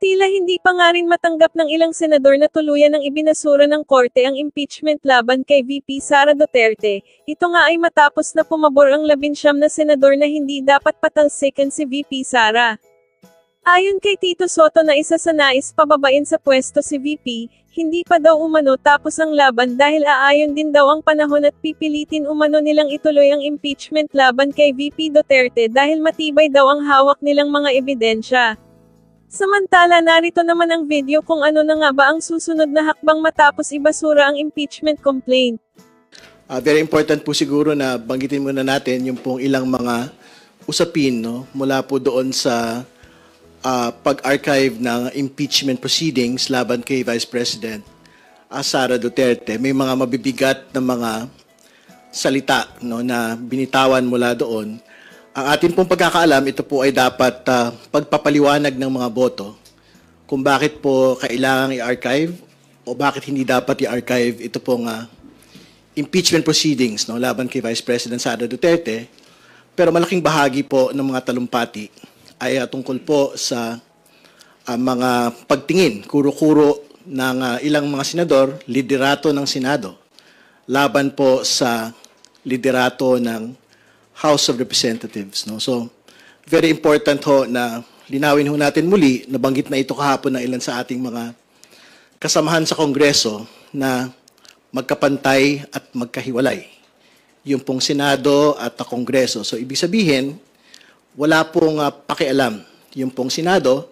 Tila hindi pa nga rin matanggap ng ilang senador na tuluyan ng ibinasura ng korte ang impeachment laban kay VP Sara Duterte. Ito nga ay matapos na pumabor ang 19 na senador na hindi dapat patalsikan si VP Sara. Ayon kay Tito Soto na isa sa nais pababain sa pwesto si VP, hindi pa daw umano tapos ang laban dahil aayon din daw ang panahon at pipilitin umano nilang ituloy ang impeachment laban kay VP Duterte dahil matibay daw ang hawak nilang mga ebidensya. Samantala narito naman ang video kung ano na nga ba ang susunod na hakbang matapos ibasura ang impeachment complaint. Very important po siguro na banggitin muna natin yung pong ilang mga usapin, no, mula po doon sa pag-archive ng impeachment proceedings laban kay Vice President Sara Duterte. May mga mabibigat na mga salita, no, na binitawan mula doon. Ang atin pong pagkakaalam, ito po ay dapat pagpapaliwanag ng mga boto kung bakit po kailangang i-archive o bakit hindi dapat i-archive ito pong impeachment proceedings, no, laban kay Vice President Sara Duterte. Pero malaking bahagi po ng mga talumpati ay tungkol po sa mga pagtingin, kuro-kuro ng ilang mga senador, liderato ng Senado, laban po sa liderato ng House of Representatives. No? So, very important ho na linawin ho natin muli, nabanggit na ito kahapon ng ilan sa ating mga kasamahan sa Kongreso na magkapantay at magkahiwalay. Yung pong Senado at Kongreso. So, ibig sabihin, wala pong pakialam yung pong Senado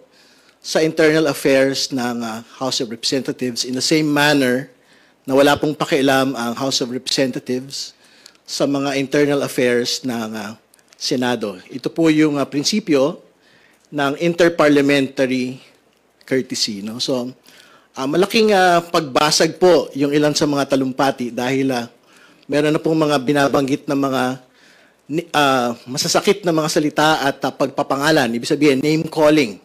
sa internal affairs ng House of Representatives in the same manner na wala pong pakialam ang House of Representatives sa mga internal affairs ng Senado. Ito po yung prinsipyo ng interparliamentary courtesy. No? So, malaking pagbasag po yung ilan sa mga talumpati dahil meron na pong mga binabanggit na mga masasakit na mga salita at pagpapangalan. Ibig sabihin, name-calling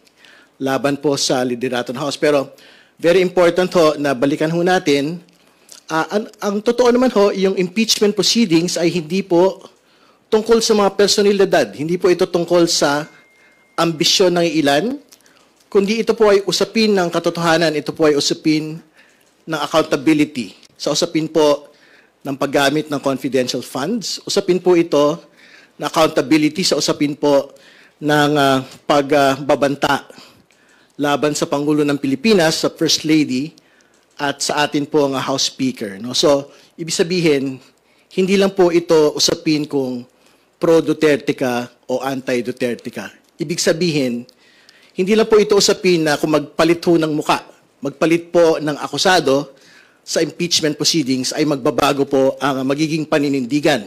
laban po sa liderato ng House. Pero very important ho na balikan ho natin ang totoo naman ho, yung impeachment proceedings ay hindi po tungkol sa mga personalidad. Hindi po ito tungkol sa ambisyon ng ilan, kundi ito po ay usapin ng katotohanan, ito po ay usapin ng accountability. Sa usapin po ng paggamit ng confidential funds, usapin po ito na accountability sa usapin po ng pagbabanta laban sa Pangulo ng Pilipinas, sa First Lady, at sa atin po ang House Speaker. No? So, ibig sabihin, hindi lang po ito usapin kung pro-Duterte ka o anti-Duterte ka. Ibig sabihin, hindi lang po ito usapin na kung magpalit ho ng muka, magpalit po ng akusado sa impeachment proceedings ay magbabago po ang magiging paninindigan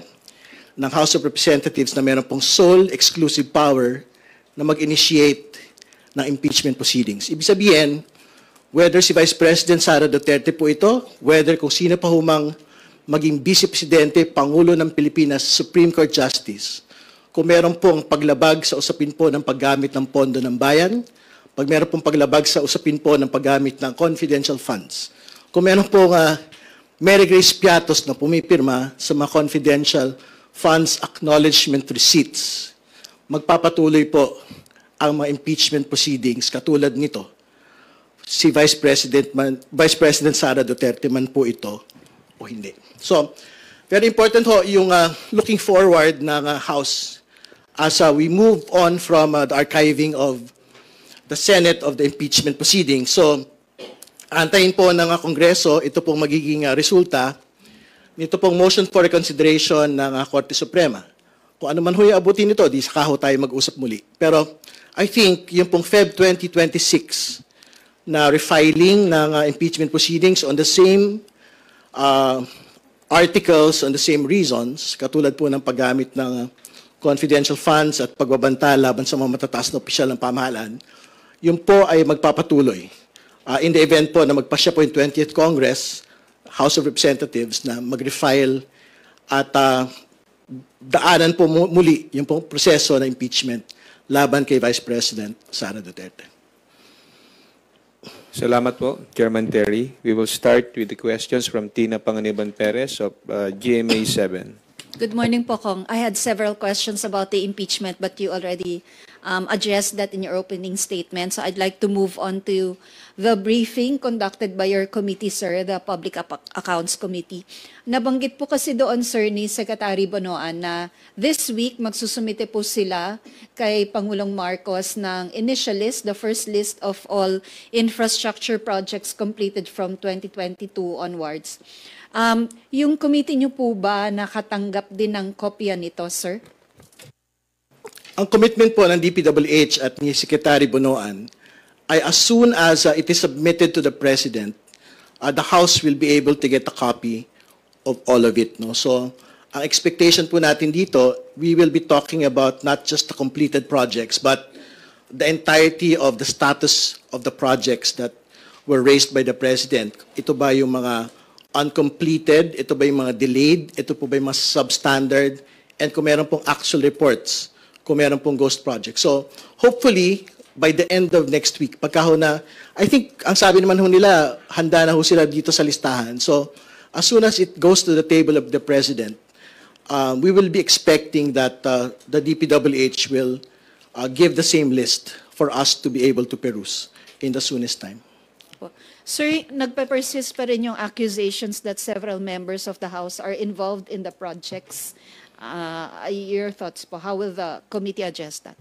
ng House of Representatives na meron pong sole exclusive power na mag-initiate ng impeachment proceedings. Ibig sabihin, whether si Vice President Sara Duterte po ito, whether kung sino pa humang maging Vice Presidente, Pangulo ng Pilipinas, Supreme Court Justice, kung meron pong paglabag sa usapin po ng paggamit ng pondo ng bayan, pag meron pong paglabag sa usapin po ng paggamit ng confidential funds, kung meron pong Mary Grace Piatos na pumipirma sa mga confidential funds acknowledgement receipts, magpapatuloy po ang mga impeachment proceedings katulad nito. Si Vice President Sara Duterte man po ito o hindi. So, very important ho yung looking forward ng House as we move on from the archiving of the Senate of the impeachment proceedings. So, antayin po ng Kongreso, ito pong magiging resulta nito pong motion for reconsideration ng Korte Suprema. Kung ano man ho yung abutin nito, di saka ho tayo mag-usap muli. Pero I think yung pong Feb 2026 na refiling ng impeachment proceedings on the same articles, on the same reasons, katulad po ng paggamit ng confidential funds at pagbabanta laban sa mga matataas na opisyal ng pamahalaan, yun po ay magpapatuloy. In the event po na magpasya po yung 20th Congress, House of Representatives, na mag-refile at daanan po muli yung pong proseso ng impeachment laban kay Vice President Sara Duterte. Salamat po, Chairman Terry. We will start with the questions from Tina Panganiban Perez of GMA 7. Good morning po, Kong. I had several questions about the impeachment, but you already addressed that in your opening statement. So I'd like to move on to the briefing conducted by your committee, sir, the Public Accounts Committee. Nabanggit po kasi doon, sir, ni Secretary Bonoan na this week magsusumite po sila kay Pangulong Marcos ng initial list, the first list of all infrastructure projects completed from 2022 onwards. Yung committee niyo po ba nakatanggap din ng kopya nito, sir? Ang commitment po ng DPWH at ni Secretary Bonoan ay as soon as it is submitted to the President, the House will be able to get a copy of all of it. No? So, ang expectation po natin dito, we will be talking about not just the completed projects, but the entirety of the status of the projects that were raised by the President. Ito ba yung mga uncompleted, ito ba yung mga delayed, ito po ba yung mga substandard, and kung meron pong actual reports, kung meron pong ghost projects. So, hopefully, by the end of next week, pagka ho na, I think, ang sabi naman ho nila, handa na ho sila dito sa listahan. So, as soon as it goes to the table of the President, we will be expecting that the DPWH will give the same list for us to be able to peruse in the soonest time. Sir, nagpe-persist pa rin yung accusations that several members of the House are involved in the projects. Your thoughts po, how will the committee address that?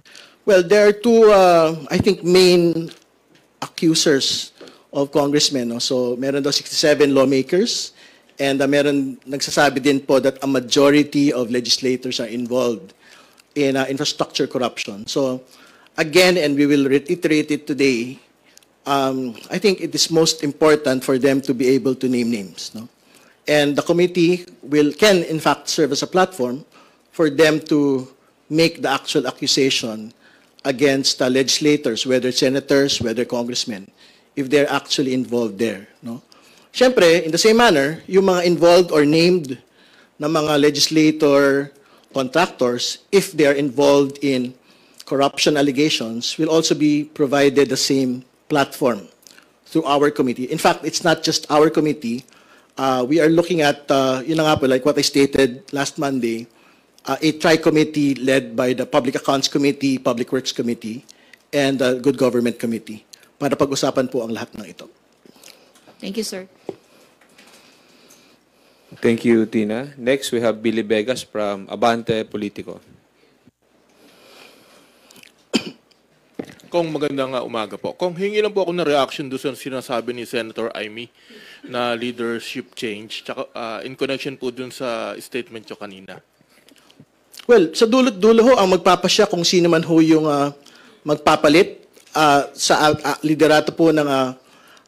Well, there are two, I think, main accusers of congressmen. No? So, meron daw 67 lawmakers, and meron nagsasabi din po that a majority of legislators are involved in infrastructure corruption. So, again, and we will reiterate it today, I think it is most important for them to be able to name names. No? And the committee can, in fact, serve as a platform for them to make the actual accusation against legislators, whether senators, whether congressmen, if they're actually involved there. No? Siyempre, in the same manner, yung mga involved or named na mga legislator contractors, if they are involved in corruption allegations, will also be provided the same platform through our committee. In fact, it's not just our committee. We are looking at, yun na nga po, like what I stated last Monday, a tri-committee led by the Public Accounts Committee, Public Works Committee, and the Good Government Committee para pag-usapan po ang lahat ng ito. Thank you, sir. Thank you, Tina. Next, we have Billy Vegas from Abante Politico. Kung magandang umaga po. Kung hingi lang po ako ng reaction doon sa sinasabi ni Senator Amy na leadership change, tsaka, in connection po doon sa statement nyo kanina. Well, sa dulot-dulo ho, ang magpapasya kung sino man ho yung magpapalit sa liderato po ng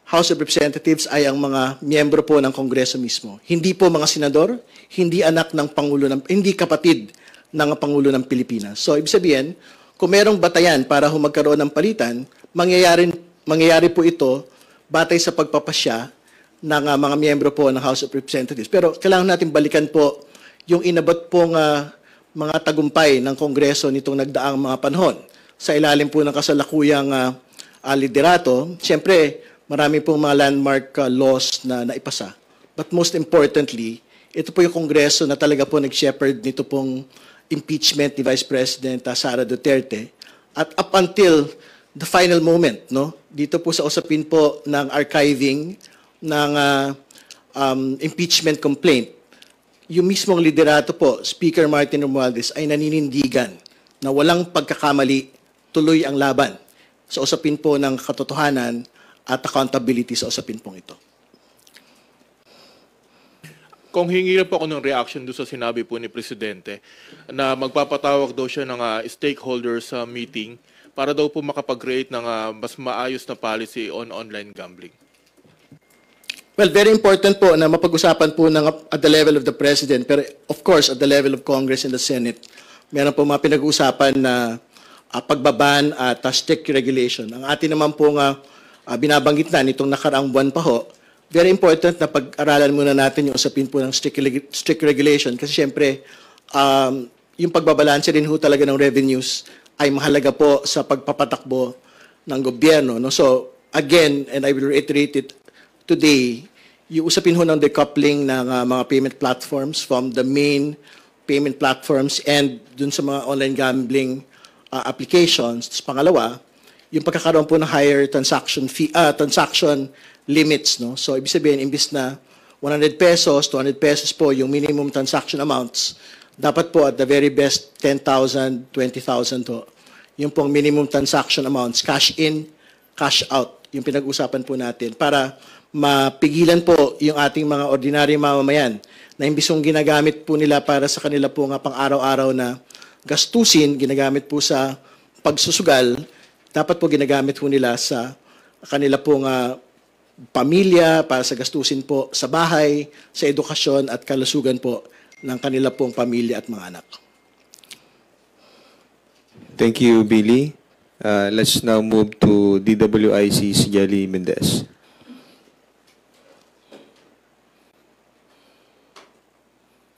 House of Representatives ay ang mga miyembro po ng Kongreso mismo. Hindi po mga senador, hindi anak ng Pangulo, hindi kapatid ng Pangulo ng Pilipinas. So, ibig sabihin, kung merong batayan para ho magkaroon ng palitan, mangyayari po ito batay sa pagpapasya ng mga miyembro po ng House of Representatives. Pero kailangan natin balikan po yung inabot pong mga tagumpay ng Kongreso nitong nagdaang mga panahon. Sa ilalim po ng kasalukuyang liderato, siyempre, marami pong mga landmark laws na naipasa. But most importantly, ito po yung Kongreso na talaga po nag-shepherd nito pong impeachment ni Vice President Sara Duterte. At up until the final moment, no, dito po sa usapin po ng archiving ng impeachment complaint, yung mismong liderato po, Speaker Martin Romualdez, ay naninindigan na walang pagkakamali, tuloy ang laban sa usapin po ng katotohanan at accountability sa usapin pong ito. Kung hingi lang po ako ng reaction doon sa sinabi po ni Presidente na magpapatawag daw siya ng stakeholders sa meeting para daw po makapag-create ng mas maayos na policy on online gambling. Well, very important po na mapag-usapan po at the level of the President, pero of course at the level of Congress and the Senate, meron po mga pinag-uusapan na pagbaban at strict regulation. Ang atin naman po binabanggit na nitong nakaraang buwan pa ho, very important na pag-aralan muna natin yung usapin po ng strict regulation kasi syempre yung pagbabalanse rin ho talaga ng revenues ay mahalaga po sa pagpapatakbo ng gobyerno. No? So, again, and I will reiterate it today, yung usapin ho ng decoupling ng mga payment platforms from the main payment platforms and dun sa mga online gambling applications. Tapos pangalawa, yung pagkakaroon po ng higher transaction fee, transaction limits, no? So ibig sabihin, imbis na 100 pesos, 200 pesos po yung minimum transaction amounts, dapat po at the very best 10,000, 20,000 to. Yung pong minimum transaction amounts, cash in, cash out, yung pinag-usapan po natin para mapigilan po yung ating mga ordinaryong mamamayan na imbis yung ginagamit po nila para sa kanila po nga pang-araw-araw na gastusin, ginagamit po sa pagsusugal, dapat po ginagamit po nila sa kanila pong pamilya, para sa gastusin po sa bahay, sa edukasyon at kalusugan po ng kanila pong pamilya at mga anak. Thank you, Billy. Let's now move to DWIC's Jelly Mendez.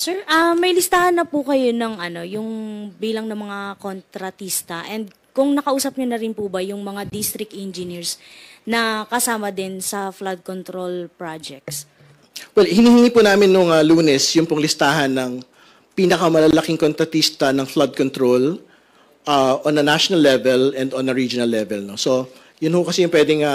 Sir, may listahan na po kayo ng yung bilang ng mga kontratista, and kung nakausap niyo na rin po ba yung mga district engineers na kasama din sa flood control projects? Well, hinihingi po namin nung Lunes yung pong listahan ng pinakamalalaking kontratista ng flood control on a national level and on a regional level. No? So, yun ho kasi yung pwedeng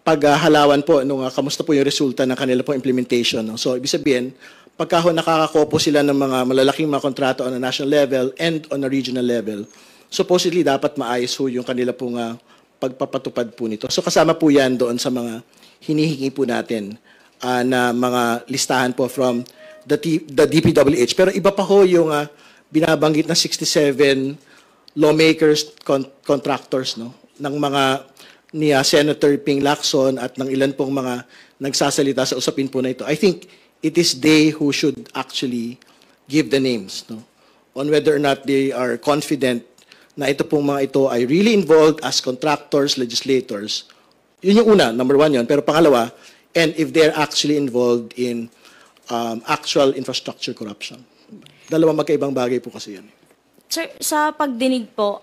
paghalawan po nung kamusta po yung resulta ng kanila pong implementation. No? So, ibig sabihin, pagka ho nakakakopo sila ng mga malalaking mga kontrata on a national level and on a regional level, supposedly dapat maayos ho yung kanila pong pagpapatupad po nito. So kasama po yan doon sa mga hinihingi po natin na mga listahan po from the DPWH. Pero iba pa ho yung binabanggit na 67 lawmakers, contractors, no, ng mga ni Senator Ping Lacson at ng ilan pong mga nagsasalita sa usapin po na ito. I think it is they who should actually give the names, no, on whether or not they are confident na ito pong mga ito ay really involved as contractors, legislators. Yun yung una, number one yun. Pero pangalawa, and if they're actually involved in actual infrastructure corruption. Dalawang magkaibang bagay po kasi yun. Sir, sa pagdinig po,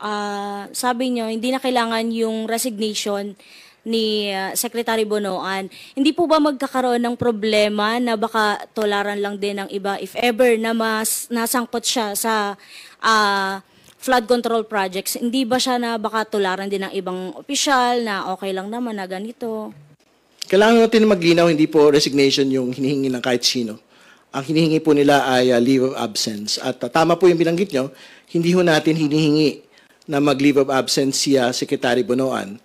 sabi nyo, hindi na kailangan yung resignation ni Secretary Bonoan. Hindi po ba magkakaroon ng problema na baka tolaran lang din ng iba if ever na mas nasangkot siya sa flood control projects? Hindi ba siya na baka tularan din ng ibang opisyal na okay lang naman na ganito? Kailangan natin maglinaw, hindi po resignation yung hinihingi ng kahit sino. Ang hinihingi po nila ay leave of absence. At tama po yung binanggit nyo, hindi ho natin hinihingi na mag-leave of absence si Secretary Bonoan.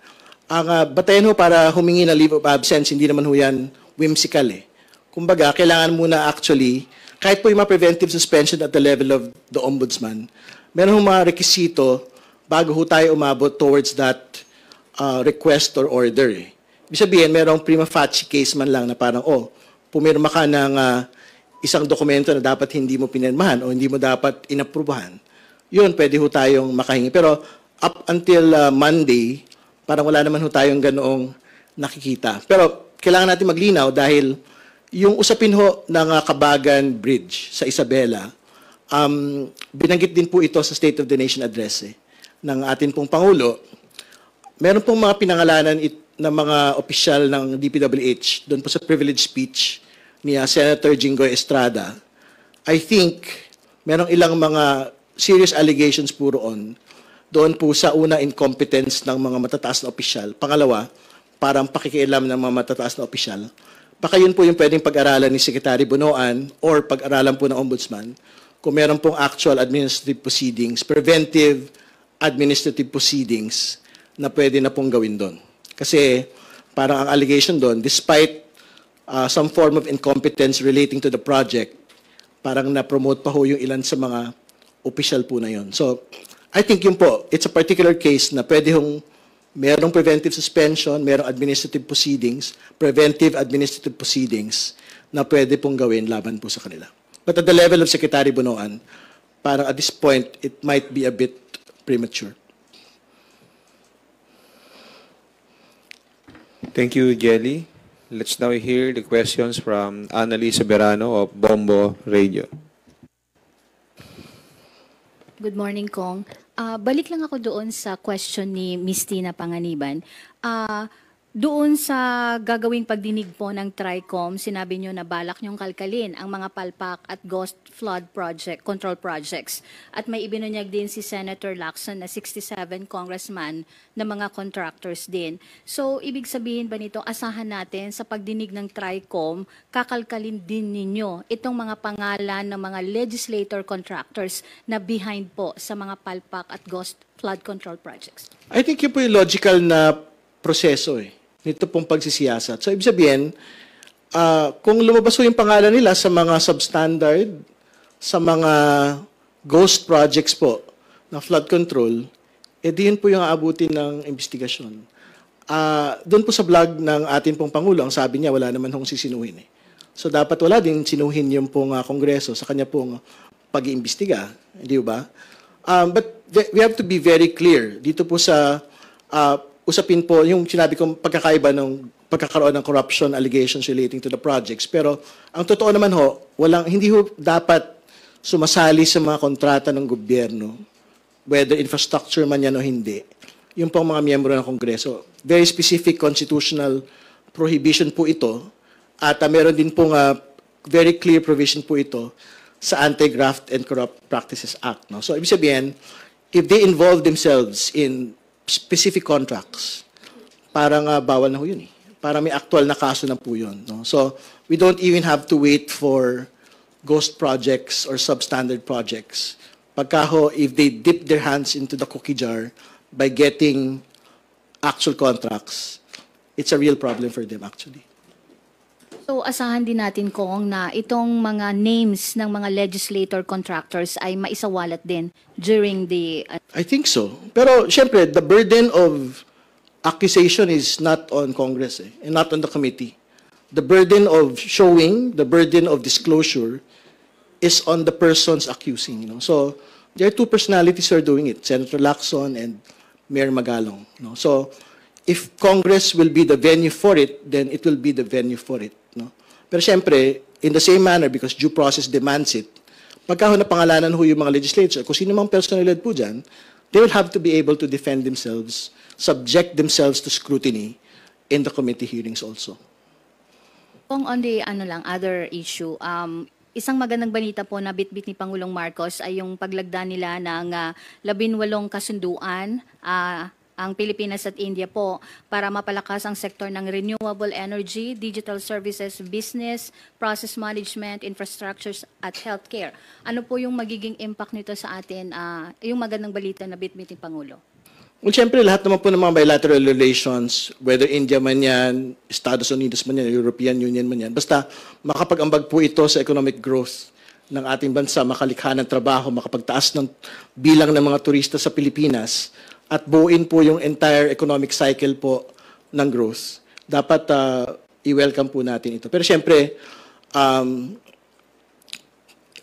Ang batayan ho para humingi ng leave of absence, hindi naman ho yan whimsical eh. Kumbaga, kailangan muna actually, kahit po yung mga preventive suspension at the level of the ombudsman, meron ho mga rekisito bago ho tayo umabot towards that request or order eh. Ibig sabihin, merong prima facie case man lang na parang, pumirma ka ng isang dokumento na dapat hindi mo pinirmahan o hindi mo dapat inaprubahan. Yun, pwede ho tayong makahingi. Pero up until Monday, parang wala naman ho tayong ganoong nakikita. Pero kailangan natin maglinaw dahil yung usapin ho ng Kabagan Bridge sa Isabela, binanggit din po ito sa State of the Nation Address ng atin pong Pangulo. Meron pong mga pinangalanan ng mga opisyal ng DPWH doon po sa privilege speech ni Senator Jinggoy Estrada. I think merong ilang mga serious allegations po doon po sa una, incompetence ng mga matataas na opisyal. Pangalawa, parang pakikialam ng mga matataas na opisyal. Baka yun po yung pwedeng pag-aralan ni Secretary Bonoan or pag-aralan po ng Ombudsman kung meron pong actual administrative proceedings, preventive administrative proceedings na pwede na pong gawin doon. Kasi parang ang allegation doon, despite some form of incompetence relating to the project, parang na-promote pa ho yung ilan sa mga official po na yun. So, I think yun po, it's a particular case na pwede hong merong preventive suspension, merong administrative proceedings, preventive administrative proceedings na pwede pong gawin laban po sa kanila. But at the level of Secretary Bonoan, parang at this point, it might be a bit premature. Thank you, Jelly. Let's now hear the questions from Annalisa Berano of Bombo Radio. Good morning, Kong. Balik lang ako doon sa question ni Ms. Tina Panganiban. Doon sa gagawing pagdinig po ng TRICOM, sinabi nyo na balak nyong kalkalin ang mga palpak at ghost flood project, control projects. At may ibinunyag din si Senator Lacson na 67 congressman na mga contractors din. So, ibig sabihin ba nito, asahan natin sa pagdinig ng TRICOM, kakalkalin din ninyo itong mga pangalan ng mga legislator contractors na behind po sa mga palpak at ghost flood control projects? I think yun po yung logical na proseso nito pong pagsisiyasat. So, ibig sabihin, kung lumabas po yung pangalan nila sa mga substandard, sa mga ghost projects po na flood control, edi yun po yung aabutin ng investigasyon. Doon po sa blog ng atin pong Pangulo, ang sabi niya, wala naman hong sisinuhin. So, dapat wala din sinuhin yung pong Kongreso sa kanya pong pag-iimbestiga. Hindi ba? But we have to be very clear dito po sa usapin po, yung sinabi kong pagkakaiba ng pagkakaroon ng corruption allegations relating to the projects. Pero ang totoo naman hindi dapat sumasali sa mga kontrata ng gobyerno, whether infrastructure man yan o hindi, yung pong mga miyembro ng Kongreso. Very specific constitutional prohibition po ito at meron din pong very clear provision po ito sa Anti-Graft and Corrupt Practices Act. No? So, ibig sabihin, if they involve themselves in specific contracts, parang bawal na ho yun Parang may actual na kaso na po yun. No? So, we don't even have to wait for ghost projects or substandard projects. Pagka if they dip their hands into the cookie jar by getting actual contracts, it's a real problem for them actually. So, asahan din natin, Kong, na itong mga names ng mga legislator contractors ay maisawalat din during the... I think so. Pero, syempre, the burden of accusation is not on Congress and not on the committee. The burden of showing, the burden of disclosure is on the persons accusing. So, there are two personalities who are doing it, Senator Lacson and Mayor Magalong. So, if Congress will be the venue for it, then it will be the venue for it. Pero syempre, in the same manner, because due process demands it, pagka na pangalanan yung mga legislature, kung sino mang personalidad po dyan, they will have to be able to defend themselves, subject themselves to scrutiny in the committee hearings also. Kung on the other issue, isang magandang balita po na bitbit ni Pangulong Marcos ay yung paglagda nila ng 18 kasunduan, ang Pilipinas at India po, para mapalakas ang sektor ng renewable energy, digital services, business, process management, infrastructures at healthcare. Ano po yung magiging impact nito sa atin, yung magandang balita na bitbit ni Pangulo? Well, syempre, lahat naman po ng mga bilateral relations, whether India man yan, Estados Unidos man yan, European Union man yan, basta makapag-ambag po ito sa economic growth ng ating bansa, makalikha ng trabaho, makapagtaas ng bilang ng mga turista sa Pilipinas, at buuin po yung entire economic cycle po ng growth. Dapat i-welcome po natin ito. Pero syempre,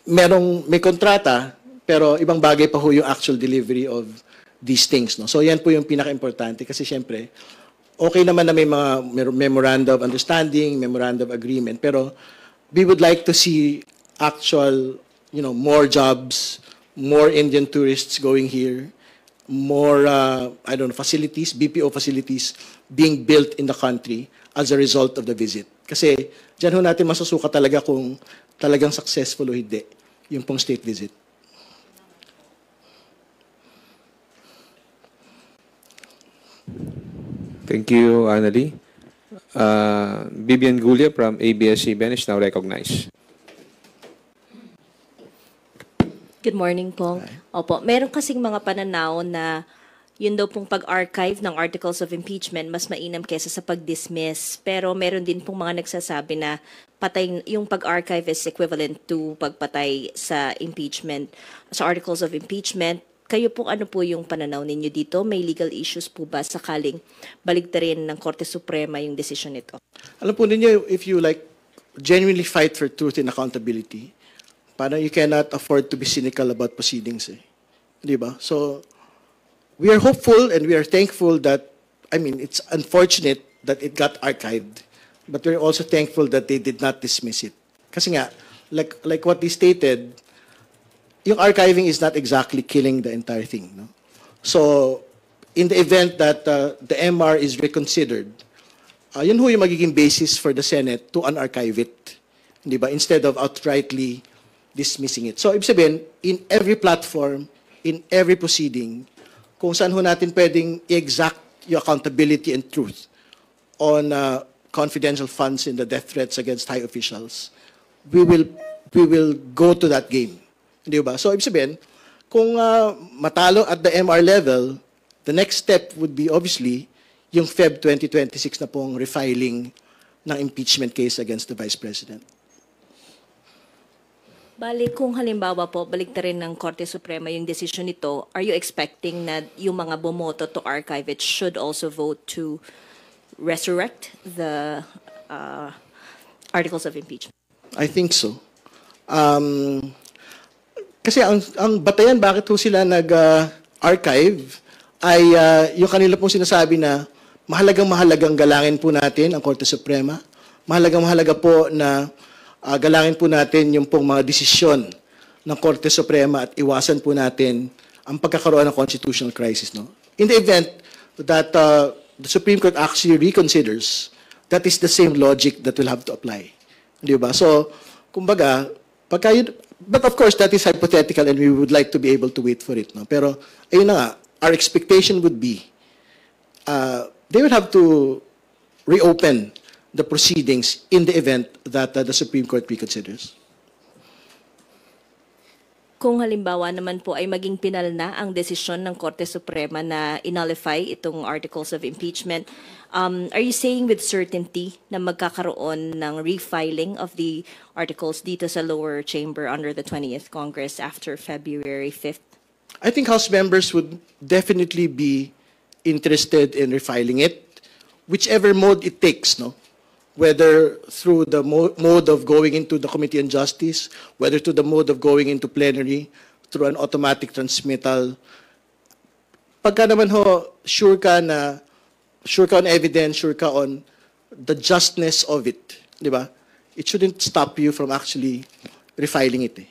may kontrata, pero ibang bagay pa ho yung actual delivery of these things. So yan po yung pinaka-importante kasi syempre, okay naman na may mga memorandum of understanding, memorandum of agreement, pero we would like to see actual, more jobs, more Indian tourists going here, more, facilities, BPO facilities being built in the country as a result of the visit. Kasi dyan ho natin masusuka talaga kung talagang successful o hindi yung pong state visit. Thank you, Annalie. Vivian Gulia from ABS-CBN is now recognized. Good morning po. Opo, meron kasing mga pananaw na yun daw pong pag-archive ng articles of impeachment mas mainam kesa sa pag-dismiss. Pero meron din pong mga nagsasabi na yung pag-archive is equivalent to pagpatay sa impeachment, sa articles of impeachment. Kayo po, ano po yung pananaw ninyo dito? May legal issues po ba sakaling baligtarin ng Korte Suprema yung desisyon nito? Alam po ninyo, if you genuinely fight for truth and accountability, parang you cannot afford to be cynical about proceedings. Di ba? So, we are hopeful and we are thankful that, it's unfortunate that it got archived, but we're also thankful that they did not dismiss it. Kasi nga, like what they stated, yung archiving is not exactly killing the entire thing. No? So, in the event that the MR is reconsidered, yun ho yung magiging basis for the Senate to unarchive it. Di ba? Instead of outrightly dismissing it. So, ibig sabihin, in every platform, in every proceeding, kung saan ho natin pwedeng i-exact yung accountability and truth on confidential funds in the death threats against high officials, we will go to that game. Di ba? So, ibig sabihin, kung matalo at the MR level, the next step would be obviously yung Feb 2026 na pong refiling ng impeachment case against the Vice President. Balik kung halimbawa po, balik na rin ng Korte Suprema yung decision nito, are you expecting na yung mga bumoto to archive it should also vote to resurrect the articles of impeachment? I think so. Kasi ang batayan bakit ho sila nag-archive ay yung kanila pong sinasabi na mahalagang galangin po natin ang Korte Suprema. Mahalaga po na galangin po natin yung pong mga desisyon ng Korte Suprema at iwasan po natin ang pagkakaroon ng constitutional crisis. No? In the event that the Supreme Court actually reconsiders, that is the same logic that will have to apply. Di ba? So, kumbaga, but of course, that is hypothetical and we would like to be able to wait for it. No? Pero, ayun na nga, our expectation would be they would have to reopen the proceedings in the event that the Supreme Court reconsiders. Kung halimbawa naman po ay maging pinal na ang desisyon ng Korte Suprema na inullify itong articles of impeachment, are you saying with certainty na magkakaroon ng refiling of the articles dito sa lower chamber under the 20th Congress after February 5th? I think House members would definitely be interested in refiling it, whichever mode it takes, no? Whether through the mode of going into the Committee on Justice, whether to the mode of going into plenary, through an automatic transmittal. Pagka naman ho, sure ka on evidence, sure ka on the justness of it, di ba? It shouldn't stop you from actually refiling it.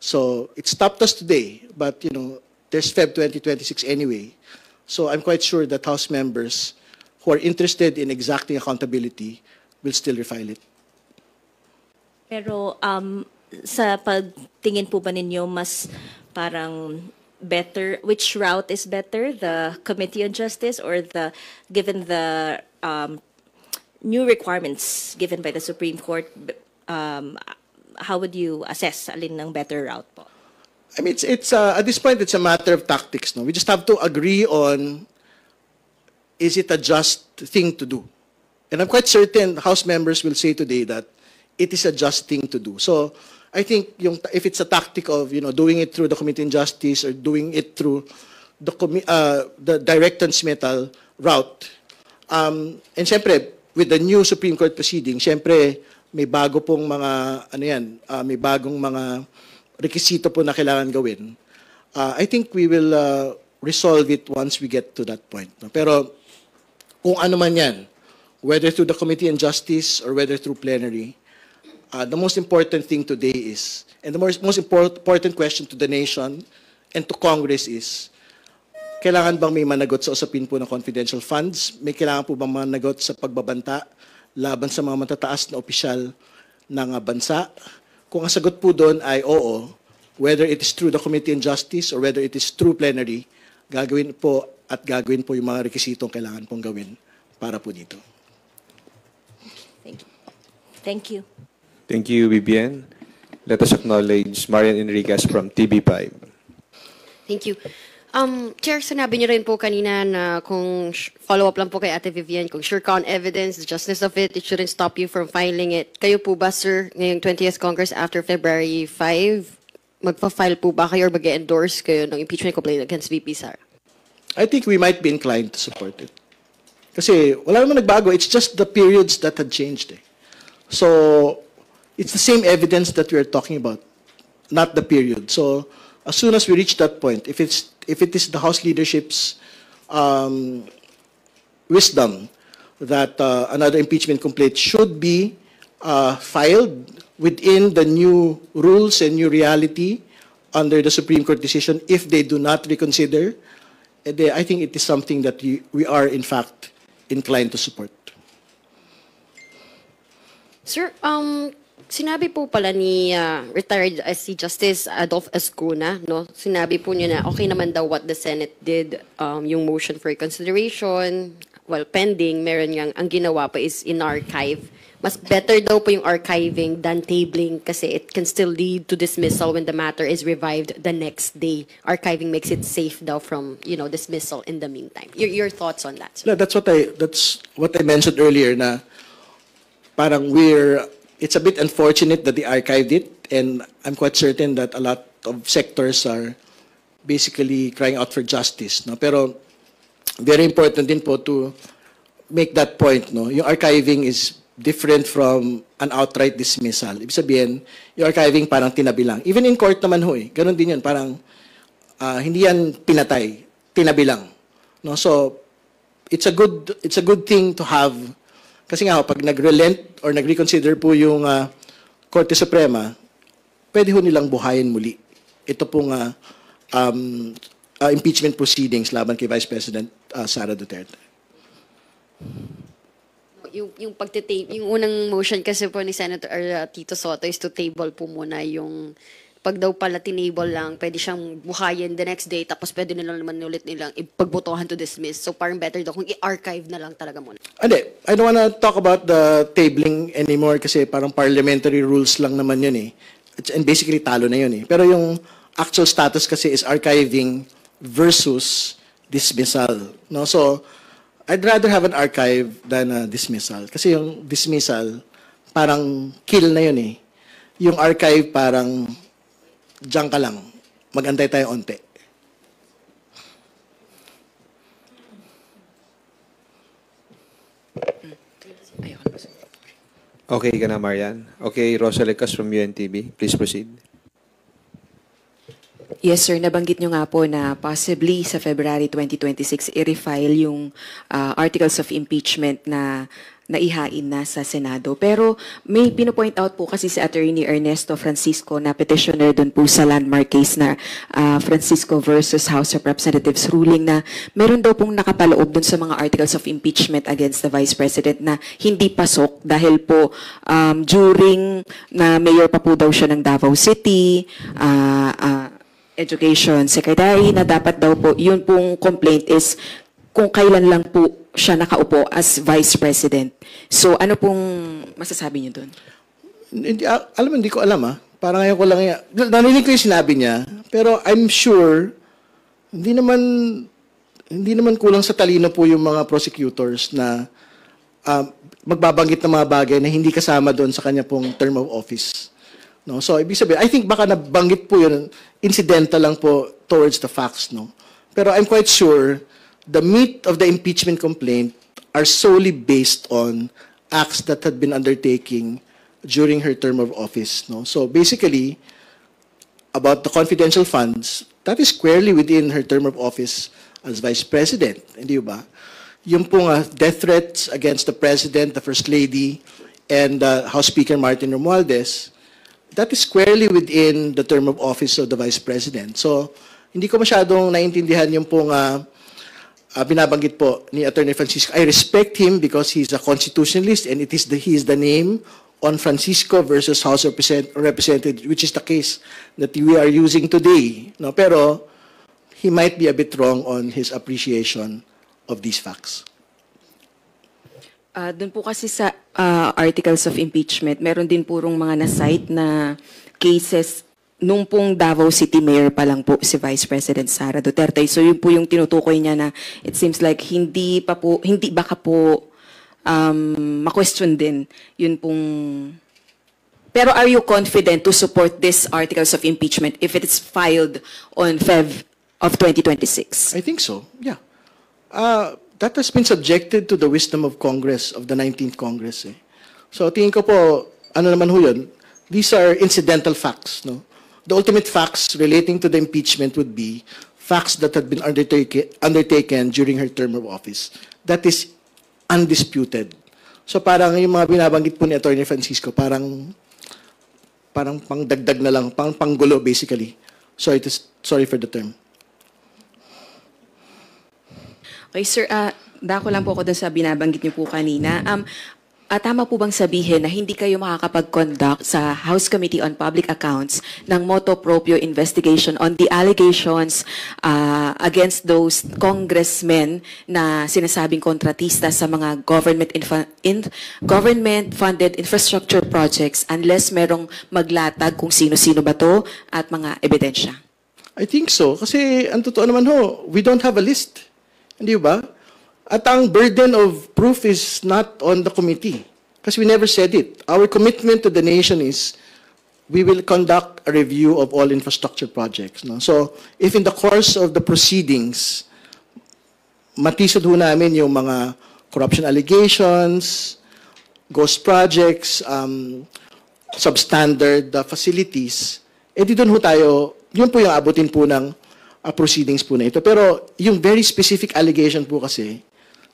So, it stopped us today, but, you know, there's Feb 2026 anyway. So, I'm quite sure that House members who are interested in exacting accountability will still refile it. Pero sa pagtingin po ba ninyo, mas parang better, which route is better, the Committee on Justice or given the new requirements given by the Supreme Court, how would you assess alin ng better route po? I mean, it's at this point, it's a matter of tactics. No? We just have to agree on, is it a just thing to do? And I'm quite certain House members will say today that it is a just thing to do. So I think if it's a tactic of doing it through the Committee on Justice or doing it through the direct transmittal route, and syempre with the new Supreme Court proceeding, syempre may bago pong mga may bagong mga rekisito po na kailangan gawin. I think we will resolve it once we get to that point. Pero kung ano man yan, whether through the Committee on Justice or whether through plenary, the most important thing today is, and the most important question to the nation and to Congress is, kailangan bang may managot sa usapin po ng confidential funds? May kailangan po bang managot sa pagbabanta laban sa mga matataas na opisyal ng bansa? Kung ang sagot po doon ay oo, whether it is through the Committee on Justice or whether it is through plenary, gagawin po yung mga rekisitong kailangan pong gawin para po dito. Thank you. Thank you, Vivian. Let us acknowledge Marian Enriquez from TV5. Thank you. Chair, sinabi niyo rin po kanina na kung follow-up lang po kay Ate Vivian, kung sure ka on evidence, the justness of it, it shouldn't stop you from filing it. Kayo po ba, sir, ngayong 20th Congress after February 5, magpa-file po ba kayo or mag-endorse kayo ng impeachment complaint against VP Sara? I think we might be inclined to support it. Kasi wala naman nagbago, it's just the periods that had changed. So, it's the same evidence that we're talking about, not the period. So, as soon as we reach that point, if it is the House leadership's wisdom that another impeachment complaint should be filed within the new rules and new reality under the Supreme Court decision, if they do not reconsider, I think it is something that we are, in fact, inclined to support. Sir, sinabi po pala ni retired SC Justice Adolf Escuna, no? Sinabi po niya na okay naman daw what the Senate did, yung motion for consideration, while pending, meron niyang, ang ginawa pa is in-archive. Mas better daw po yung archiving than tabling kasi it can still lead to dismissal when the matter is revived the next day. Archiving makes it safe daw from, dismissal in the meantime. Your thoughts on that, sir? No, that's what I mentioned earlier na parang it's a bit unfortunate that they archived it, and I'm quite certain that a lot of sectors are basically crying out for justice, no? Pero very important din po to make that point, no? Yung archiving is different from an outright dismissal. Ibig sabihin, yung archiving parang tinabi lang. Even in court naman ho eh, ganun din yun, parang hindi yan pinatay, tinabi lang. No? So, it's a good thing to have. Kasi nga, pag nag-relent or nag-reconsider po yung Korte Suprema, pwede ho nilang buhayin muli. Ito pong impeachment proceedings laban kay Vice President Sara Duterte. Yung yung unang motion kasi po ni Senator Tito Soto is to table po muna yung pag daw pala tinable lang, pwede siyang buhayin the next day, tapos pwede nilang naman ulit nilang ipagbotohan to dismiss. So parang better daw kung i-archive na lang talaga muna. Hindi, I don't wanna talk about the tabling anymore kasi parang parliamentary rules lang naman yun eh. And basically talo na yun eh. Pero yung actual status kasi is archiving versus dismissal. No? So, I'd rather have an archive than a dismissal. Kasi yung dismissal, parang kill na yun eh. Yung archive, parang diyan ka lang. Mag-antay tayo onte. Okay ka na, Marian. Okay, Rosalicas from UNTV. Please proceed. Yes, sir. Nabanggit nyo nga po na possibly sa February 2026, i-refile yung articles of impeachment na naihain na sa Senado. Pero may pinopoint out po kasi si Attorney Ernesto Francisco na petitioner dun po sa landmark case na Francisco versus House of Representatives ruling na meron daw pong nakapaloob dun sa mga articles of impeachment against the Vice President na hindi pasok dahil po during na mayor pa po daw siya ng Davao City, Education Secretary na dapat daw po, yun pong complaint is kung kailan lang po siya nakaupo as Vice President. So ano pong masasabi niyo doon? Hindi ko alam Parang ngayon ko lang narinig ko yung sinabi niya, pero I'm sure hindi naman kulang sa talino po yung mga prosecutors na magbabanggit ng mga bagay na hindi kasama doon sa kanya pong term of office. No? So, ibig sabihin, I think baka nabanggit po yun, incidental lang po towards the facts. No? Pero I'm quite sure the meat of the impeachment complaint are solely based on acts that had been undertaking during her term of office. No? So, basically, about the confidential funds, that is squarely within her term of office as Vice President. Hindi ba? Yung pong death threats against the President, the First Lady, and House Speaker Martin Romualdez, that is squarely within the term of office of the Vice President. So, hindi ko masyadong naintindihan yung pong binabanggit po ni Attorney Francisco. I respect him because he's a constitutionalist and he is the name on Francisco versus House of Representatives, which is the case that we are using today. No, pero he might be a bit wrong on his appreciation of these facts. Doon po kasi sa articles of impeachment, meron din purong mga na-cite na cases nung pong Davao City Mayor pa lang po si Vice President Sara Duterte. So yun po yung tinutukoy niya na it seems like hindi baka po ma-question din yun pong. Pero are you confident to support this articles of impeachment if it is filed on Feb of 2026? I think so, yeah. That has been subjected to the wisdom of Congress, of the 19th Congress. So tingin ko po, ano naman ho yun, these are incidental facts. No? The ultimate facts relating to the impeachment would be facts that had been undertaken during her term of office. That is undisputed. So parang yung mga binabanggit po ni Attorney Francisco, parang pangdagdag na lang, panggulo basically. Sorry for the term. Okay, sir, dako lang po ako doon sa binabanggit niyo po kanina. tama po bang sabihin na hindi kayo makakapag-conduct sa House Committee on Public Accounts ng motu proprio investigation on the allegations against those congressmen na sinasabing kontratista sa mga government-funded infrastructure projects unless merong maglatag kung sino-sino ba to at mga ebidensya? I think so. Kasi ang totoo naman we don't have a list. Hindi ba? At ang burden of proof is not on the committee. Because we never said it. Our commitment to the nation is we will conduct a review of all infrastructure projects. No? So, if in the course of the proceedings, matisod ho namin yung mga corruption allegations, ghost projects, substandard facilities, di doon ho tayo, yun po yung abutin po ng proceedings po na ito. Pero yung very specific allegation po kasi,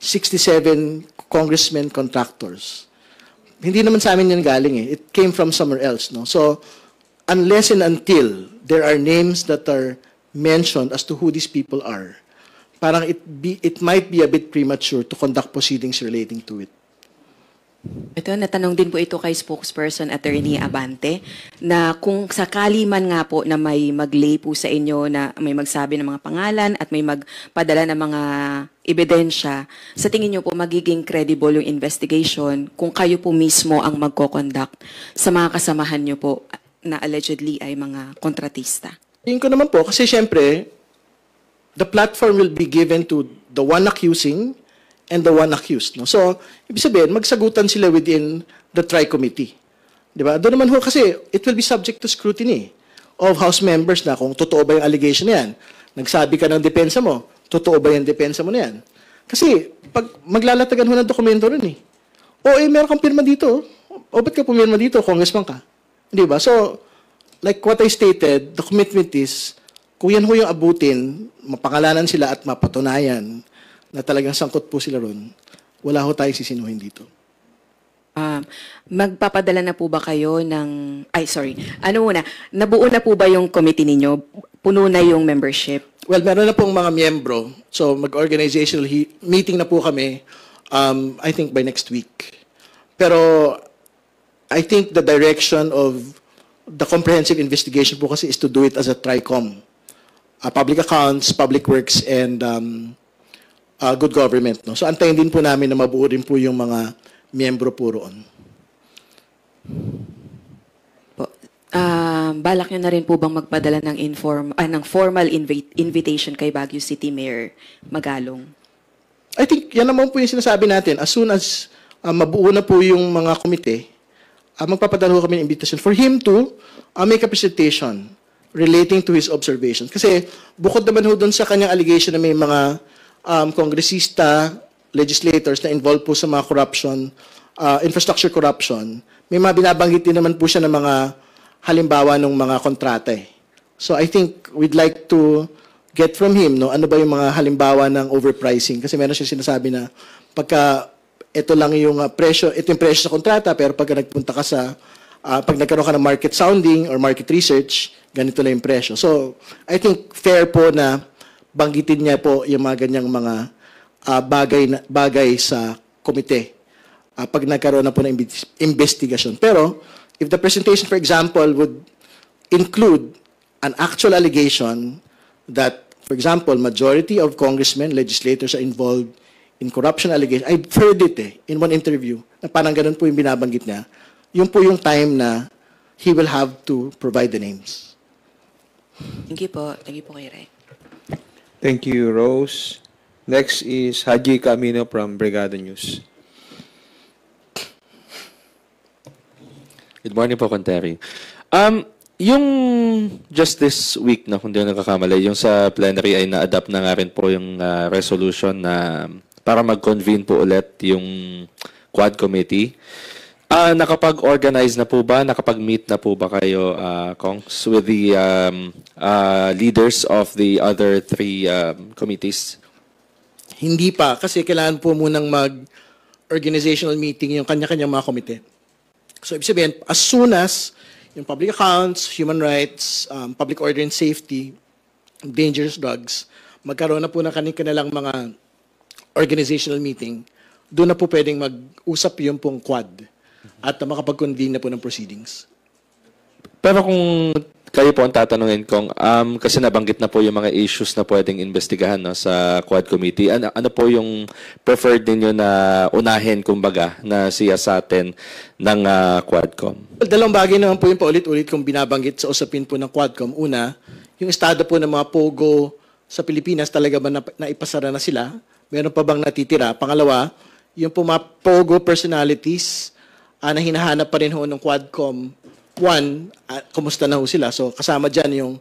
67 congressmen contractors. Hindi naman sa amin yan galing eh. It came from somewhere else. No? So, unless and until there are names that are mentioned as to who these people are, parang it might be a bit premature to conduct proceedings relating to it. Ito, natanong din po ito kay spokesperson Attorney Abante na kung sakali man nga po na may mag-lay po sa inyo na may magsabi ng mga pangalan at may magpadala ng mga ebidensya, sa tingin nyo po magiging credible yung investigation kung kayo po mismo ang magko-conduct sa mga kasamahan nyo po na allegedly ay mga kontratista? Tingin ko naman po, kasi syempre, the platform will be given to the one accusing and the one accused. No? So, ibig sabihin, magsagutan sila within the tri-committee. Di ba? Doon naman ho, kasi it will be subject to scrutiny of House members na kung totoo ba yung allegation na yan. Nagsabi ka ng depensa mo, totoo ba yung depensa mo na yan? Kasi, pag maglalatagan ho ng dokumento rin eh. Meron kang pirma dito. Ba't ka pumirma dito? Congressman ka. Di ba? So, like what I stated, the commitment is, kung yan ho yung abutin, mapangalanan sila at mapatunayan na talagang sangkot po sila ron, wala ho tayong sisinuhin dito. Magpapadala na po ba kayo ng... nabuo na po ba yung committee ninyo? Puno na yung membership? Well, meron na pong mga miyembro. So, mag-organizational meeting na po kami, I think by next week. Pero, I think the direction of the comprehensive investigation po kasi is to do it as a TRICOM. Public accounts, public works, and good government. No? So, antayin din po namin na mabuo rin po yung mga miyembro po roon. Balak nyo na rin po bang magpadala ng formal invitation kay Baguio City Mayor Magalong? I think yan naman po yung sinasabi natin. As soon as mabuo na po yung mga komite, magpapadala ho kami ng invitation for him to make a presentation relating to his observations. Kasi bukod naman ho doon sa kanyang allegation na may mga kongresista, legislators na involved po sa mga corruption, infrastructure corruption, may mga binabanggit din naman po siya ng mga halimbawa ng mga kontrata eh. So I think we'd like to get from him, no, ano ba yung mga halimbawa ng overpricing? Kasi meron siya sinasabi na pagka ito lang yung presyo, ito yung presyo sa kontrata, pero pagka nagpunta ka sa, pag nagkaroon ka ng market sounding or market research, ganito lang yung presyo. So I think fair po na banggitin niya po yung mga ganyang mga bagay sa komite pag nagkaroon na po ng investigation. Pero, if the presentation, for example, would include an actual allegation that, for example, majority of congressmen, legislators are involved in corruption allegations, I've heard it in one interview, na parang ganun po yung binabanggit niya, yun po yung time na he will have to provide the names. Thank you po. Thank you po kay Ray. Thank you, Rose. Next is Haji Camino from Brigada News. Good morning po, Conteri. Yung just this week, na kung di ako nakakamali, yung sa plenary ay na-adapt na nga rin po yung resolution na para mag-convene po ulit yung Quad Committee. Nakapag-organize na po ba? Nakapag-meet na po ba kayo, Kongs, with the leaders of the other three committees? Hindi pa, kasi kailangan po munang mag-organizational meeting yung kanya-kanyang mga komite. So, ibig sabihin, as soon as yung public accounts, human rights, public order and safety, dangerous drugs, magkaroon na po ng kanilang mga organizational meeting, doon na po pwedeng mag-usap yung pong quad at makapag-convene na po ng proceedings. Pero kung kayo po ang tatanungin kong, kasi nabanggit na po yung mga issues na pwedeng investigahan no, sa Quad Committee. Ano po yung preferred ninyo na unahin, kumbaga, na siya sa atin ng Quadcom? Dalawang bagay naman po yung paulit-ulit kung binabanggit sa usapin po ng Quadcom. Una, yung estado po ng mga POGO sa Pilipinas, talaga ba naipasara na sila? Meron pa bang natitira? Pangalawa, yung po mga POGO personalities na hinahanap pa rin ho ng Quadcom. One, kumusta na ho sila? So kasama dyan yung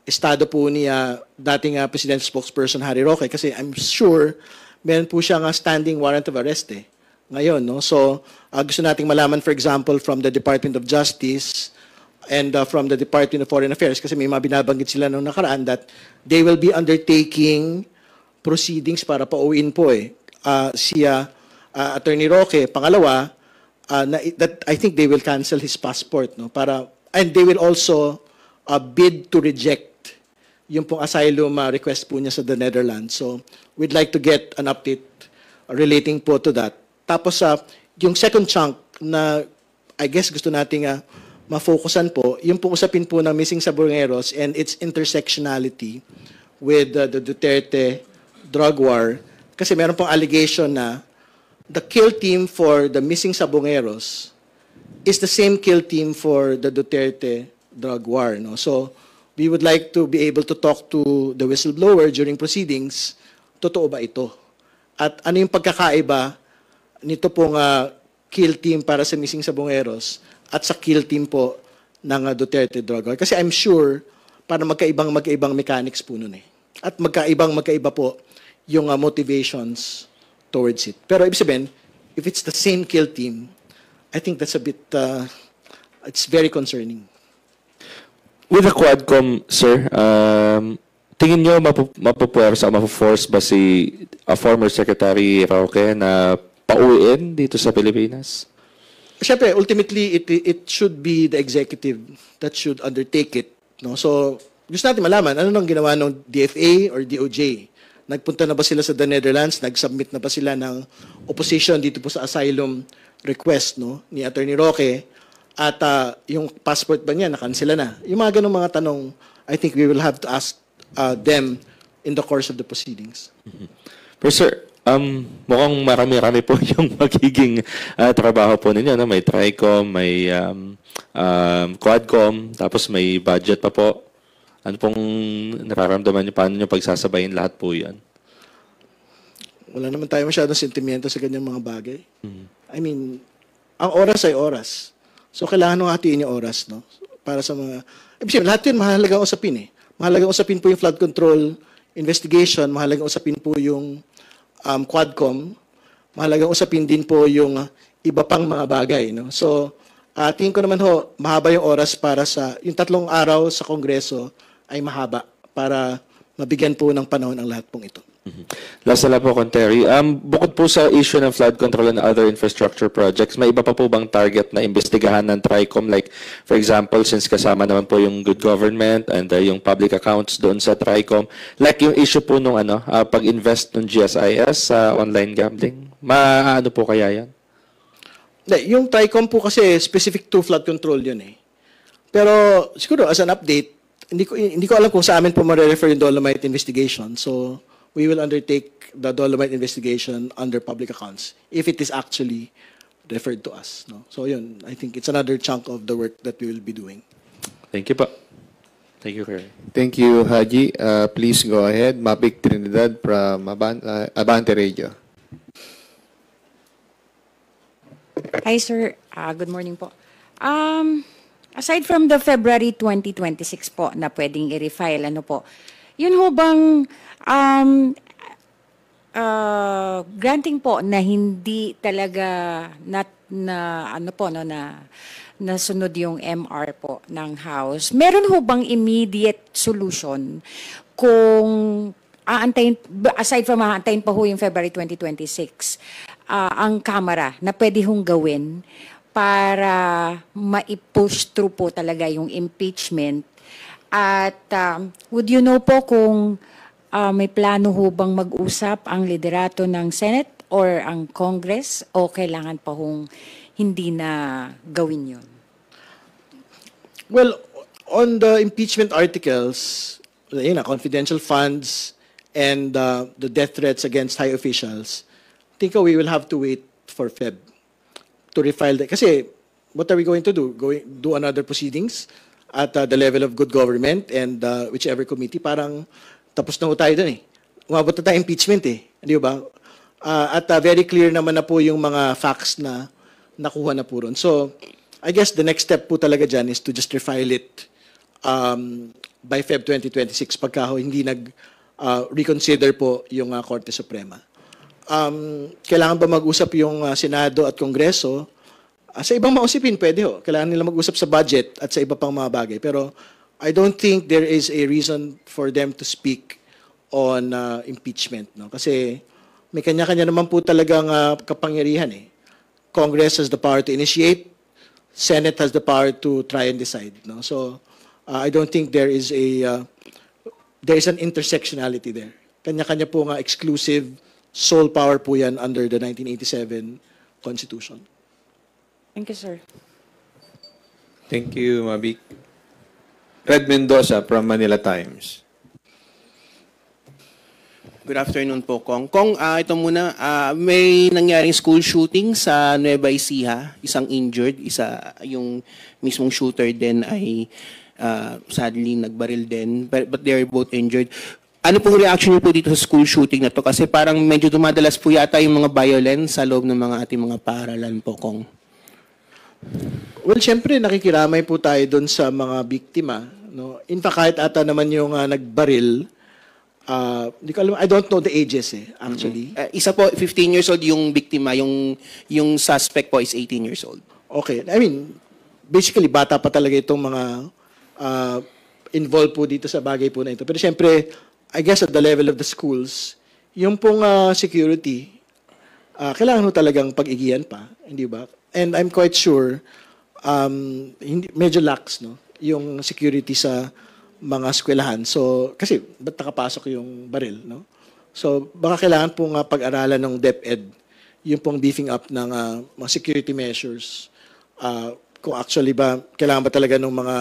estado po ni dating President spokesperson Harry Roque, kasi I'm sure meron po siyang standing warrant of arrest ngayon. No? So gusto nating malaman, for example, from the Department of Justice and from the Department of Foreign Affairs, kasi may mga binabanggit sila noong nakaraan that they will be undertaking proceedings para pauwiin po si Attorney Roque. Pangalawa, that I think they will cancel his passport, no? And they will also bid to reject yung pong asylum request po niya sa the Netherlands. So we'd like to get an update relating po to that. Tapos yung second chunk na I guess gusto nating ma-focusan po, yung pong usapin po ng missing Sabongeros and its intersectionality with the Duterte drug war. Kasi meron pong allegation na the kill team for the missing Sabongeros is the same kill team for the Duterte drug war. No? So we would like to be able to talk to the whistleblower during proceedings. Totoo ba ito? At ano yung pagkakaiba nito pong kill team para sa missing Sabongeros at sa kill team po ng Duterte drug war? Kasi I'm sure para magkaibang mechanics po nun At magkaiba po yung motivations towards it. Pero ibig sabihin, if it's the same kill team, I think that's a bit, it's very concerning. With the Quadcom, sir, tingin nyo mapupuwersa o mapuforce ba si former Secretary Roque na pauwiin dito sa Pilipinas? Siyempre, ultimately, it should be the executive that should undertake it. No? So, gusto natin malaman, ano nang ginawa ng DFA or DOJ? Nagpunta na ba sila sa the Netherlands? Nag-submit na ba sila ng opposition dito po sa asylum request ni Attorney Roque? At yung passport ba niya, nakansela na? Yung mga ganung mga tanong, I think we will have to ask them in the course of the proceedings. Pero sir, mukhang marami-rami po yung magiging trabaho po ninyo. No? May TRICOM, may Quadcom, tapos may budget pa po. Ano pong nararamdaman niyo? Paano niyo pagsasabayin lahat po yan? Wala naman tayo masyadong sentimiento sa ganyang mga bagay. I mean, ang oras ay oras. So, kailangan nung hatiin yung oras, no? Para sa mga... lahat yun, mahalagang usapin Mahalagang usapin po yung flood control investigation, mahalagang usapin po yung Quadcom, mahalagang usapin din po yung iba pang mga bagay, no? So, tingin ko naman mahaba yung oras para sa... Yung 3 araw sa Kongreso ay mahaba para mabigyan po ng panahon ang lahat pong ito. Last na lang po, Terry. Bukod po sa issue ng flood control and other infrastructure projects, may iba pa po bang target na investigahan ng TRICOM? Like, for example, since kasama naman po yung good government and yung public accounts doon sa TRICOM, like yung issue po nung pag-invest ng GSIS sa online gambling, maano po kaya yan? Yung TRICOM po kasi specific to flood control yun Pero siguro as an update, hindi ko alam kung sa amin po ma-refer yung Dolomite investigation. So we will undertake the Dolomite investigation under public accounts if it is actually referred to us. No? So yun, I think it's another chunk of the work that we will be doing. Thank you po. Thank you, Kerry. Thank you, Haji. Please go ahead. Mapik Trinidad from Abante Radio. Hi, sir. Good morning po. Aside from the February 2026 po na pwedeng i-refile, yun ho bang granting po na hindi talaga nasunod yung MR po ng House, meron ho bang immediate solution kung aantayin, aside from aantayin pa ho yung February 2026, ang Kamara na pwede hong gawin para ma-push through po talaga yung impeachment? At would you know po kung may plano ho bang mag-usap ang liderato ng Senate or ang Congress o kailangan pa hong hindi na gawin yun? Well, on the impeachment articles, confidential funds and the death threats against high officials, I think we will have to wait for Feb to refile that. Kasi what are we going to do? Do another proceedings at the level of good government and whichever committee? Parang tapos na ho tayo dun eh. Umabot na tayo impeachment eh. Di ba? At very clear naman na po yung mga facts na nakuha na po ron. So, I guess the next step po talaga dyan is to just refile it by Feb 2026 pagka ho hindi reconsider po yung Korte Suprema. Kailangan ba mag-usap yung Senado at Kongreso? Sa ibang mausipin, pwede ho. Kailangan nila mag-usap sa budget at sa iba pang mga bagay. Pero I don't think there is a reason for them to speak on impeachment. No? Kasi may kanya-kanya naman po talagang kapangyarihan eh. Congress has the power to initiate. Senate has the power to try and decide. No? So I don't think there is an intersectionality there. Kanya-kanya po nga exclusive sole power po yan under the 1987 Constitution. Thank you, sir. Thank you, Mabik. Red Mendoza from Manila Times. Good afternoon po, Kong. Kong, ito muna, may nangyaring school shooting sa Nueva Ecija, isang injured, yung mismong shooter din ay sadly nagbaril din, but they are both injured. Ano pong reaction niyo po dito sa school shooting na to? Kasi parang medyo dumadalas po yata yung mga violence sa loob ng mga ating mga paaralan po, Kong. Well, syempre, nakikiramay po tayo doon sa mga biktima. No? In fact, kahit ata naman yung nagbaril, di ko alam, I don't know the ages actually. Isa po, 15 years old yung biktima, yung suspect po is 18 years old. Okay. I mean, basically, bata pa talaga itong mga involved po dito sa bagay po na ito. Pero syempre, I guess at the level of the schools, yung pong security, kailangan mo talagang pag-igihan pa, hindi ba? And I'm quite sure, medyo lax, no? Yung security sa mga eskwelahan. So, kasi, ba't nakapasok yung baril, no? So, baka kailangan pong pag-aralan ng DepEd, yung pong beefing up ng mga security measures. Kung actually ba, kailangan ba talaga ng mga,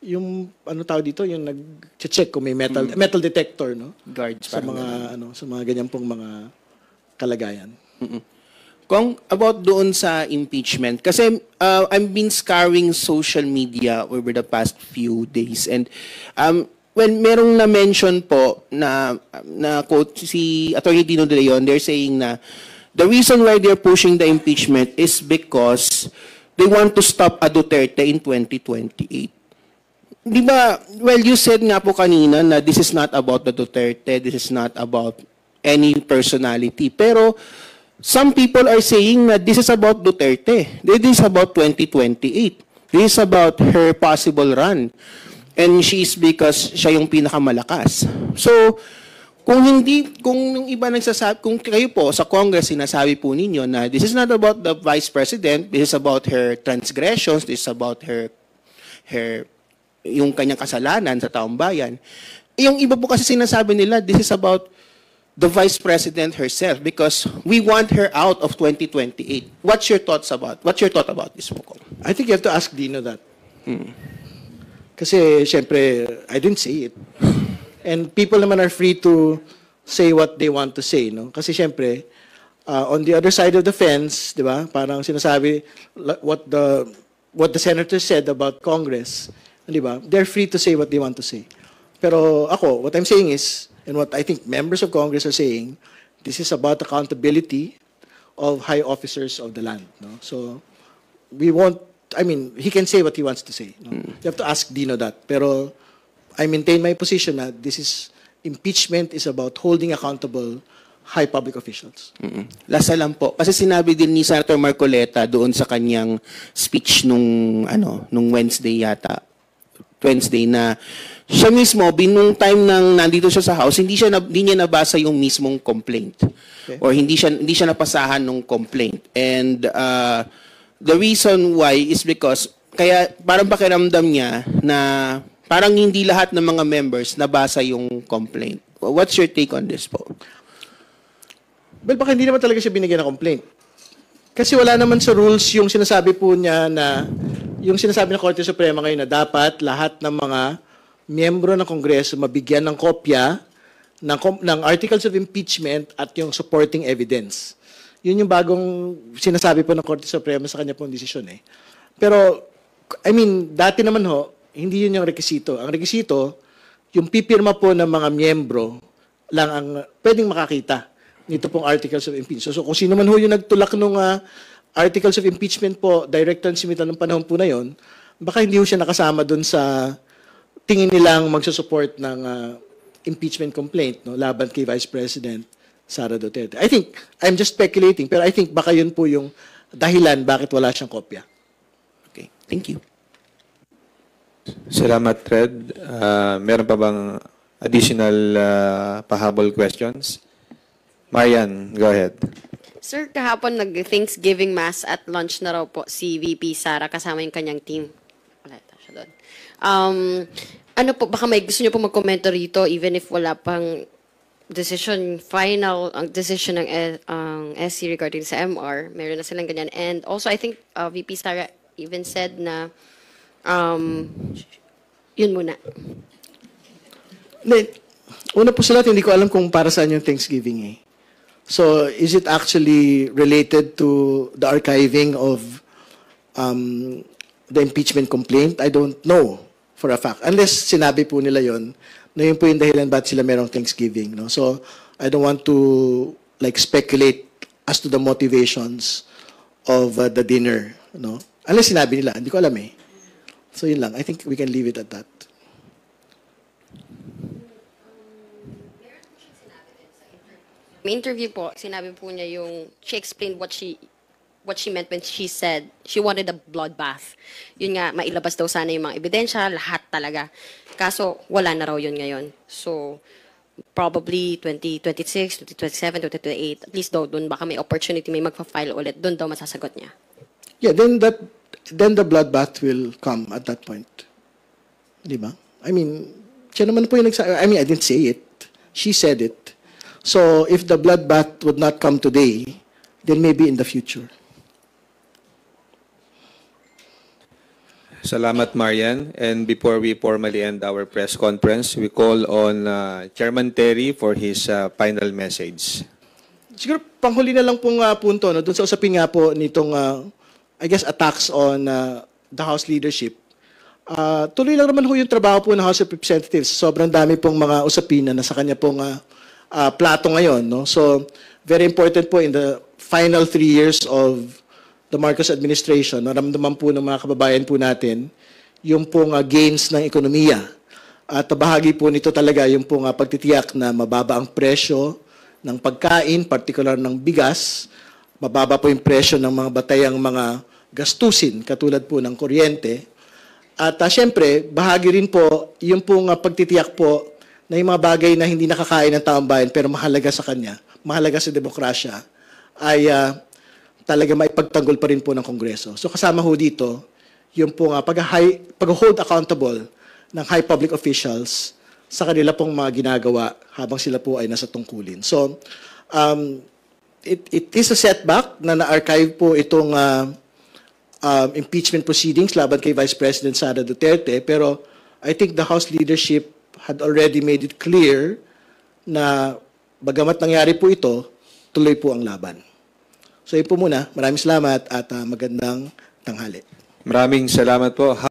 yung, ano tawag dito, yung nag-check kung may metal detector, no? Guards. Sa mga, sa mga ganyan pong mga kalagayan. Kung about doon sa impeachment, kasi I've been scouring social media over the past few days and when merong na-mention po na quote si Atty. Dino De Leon, they're saying na the reason why they're pushing the impeachment is because they want to stop a Duterte in 2028. Di ba, well, you said nga po kanina na this is not about the Duterte, this is not about any personality, pero some people are saying that this is about Duterte. This is about 2028. This is about her possible run. And she is because siya yung pinakamalakas. So, kung yung iba nagsasabi, kung kayo po sa Congress sinasabi po ninyo na this is not about the Vice President, this is about her transgressions, this is about her yung kanyang kasalanan sa taong bayan. Yung iba po kasi sinasabi nila, this is about the Vice President herself because we want her out of 2028. What's your thought about this, Mukong? I think you have to ask Dino that. Kasi, syempre, I didn't say it. And people naman are free to say what they want to say, no? Kasi, syempre, on the other side of the fence, di ba, parang sinasabi what the senator said about Congress, di ba, they're free to say what they want to say. Pero ako, what I'm saying is, and what I think members of Congress are saying, this is about accountability of high officers of the land. No? So, he can say what he wants to say. No? You have to ask Dino that. Pero, I maintain my position that impeachment is about holding accountable high public officials. Lasa lang po. Kasi sinabi din ni Senator Marcoleta doon sa kanyang speech nung Wednesday na siya mismo, nung time nang nandito siya sa House, hindi niya nabasa yung mismong complaint. Okay. Or hindi siya napasahan ng complaint. And the reason why is because, kaya parang pakiramdam niya na parang hindi lahat ng mga members nabasa yung complaint. What's your take on this po? Well, baka hindi naman talaga siya binigyan ng complaint. Kasi wala naman sa rules yung sinasabi po niya na, yung sinasabi ng Korte Suprema ngayon na dapat lahat ng mga miyembro ng Kongreso mabigyan ng kopya ng articles of impeachment at yung supporting evidence. Yun yung bagong sinasabi po ng Korte Suprema sa kanya pong desisyon eh. Pero, I mean, dati naman hindi yun yung rekisito. Ang rekisito, yung pipirma po ng mga miyembro lang ang pwedeng makakita nito pong articles of impeachment. So kung sino man yung nagtulak ng articles of impeachment po, direct transmittal ng panahon po na yon, baka hindi siya nakasama doon sa tingin nilang magsusupport ng impeachment complaint laban kay Vice President Sara Duterte. I think, I'm just speculating, pero I think baka yun po yung dahilan bakit wala siyang kopya. Okay, thank you. Salamat, Fred. Meron pa bang additional pahabol questions? Marian, go ahead. Sir, kahapon nag-Thanksgiving Mass at lunch na raw po si VP Sara kasama yung kanyang team. Wala siya doon. Ano po, baka may gusto niyo po mag-komento rito even if wala pang final decision ng SC regarding sa MR. Meron na silang ganyan. And also, I think VP Sara even said na yun muna. Una po sa lahat, hindi ko alam kung para saan yung Thanksgiving eh. So, is it actually related to the archiving of the impeachment complaint? I don't know for a fact. Unless sinabi po nila yon na yun po yung dahilan ba't sila merong Thanksgiving. No? So, I don't want to speculate as to the motivations of the dinner. No? Unless sinabi nila. Hindi ko alam eh. So, yun lang. I think we can leave it at that. May interview po, sinabi po niya she explained what she meant when she said she wanted a bloodbath. Yun nga, mailabas daw sana yung mga ebidensya, lahat talaga. Kaso, wala na raw yun ngayon. So, probably 2026, 2027, 2028, at least daw doon baka may opportunity, may magpa-file ulit, doon daw masasagot niya. Yeah, then the bloodbath will come at that point. Di ba? I mean, siya naman po yung I didn't say it. She said it. So, if the bloodbath would not come today, then maybe in the future. Salamat, Marian. And before we formally end our press conference, we call on Chairman Terry for his final message. Siguro, panghuli na lang pong punto, no? Doon sa usapin nga po nitong, I guess, attacks on the House leadership. Tuloy lang naman yung trabaho po ng House of Representatives. Sobrang dami pong mga usapin na nasa kanya pong plato ngayon. No? So, very important po in the final 3 years of the Marcos administration, naramdaman po ng mga kababayan po natin yung pong gains ng ekonomiya. At bahagi po nito talaga yung pong pagtitiyak na mababa ang presyo ng pagkain, particular ng bigas, mababa po yung presyo ng mga batayang mga gastusin, katulad po ng kuryente. At syempre, bahagi rin po yung pong pagtitiyak po na yung mga bagay na hindi nakakain ng taong bayan pero mahalaga sa kanya, mahalaga sa demokrasya, ay talaga maipagtanggol pa rin po ng Kongreso. So kasama ho dito, yung pong pag-hold accountable ng high public officials sa kanila pong mga ginagawa habang sila po ay nasa tungkulin. So, it is a setback na na-archive po itong impeachment proceedings laban kay Vice President Sara Duterte, pero I think the House leadership had already made it clear na bagamat nangyari po ito, tuloy po ang laban. So yun po muna. Maraming salamat at magandang tanghali. Maraming salamat po.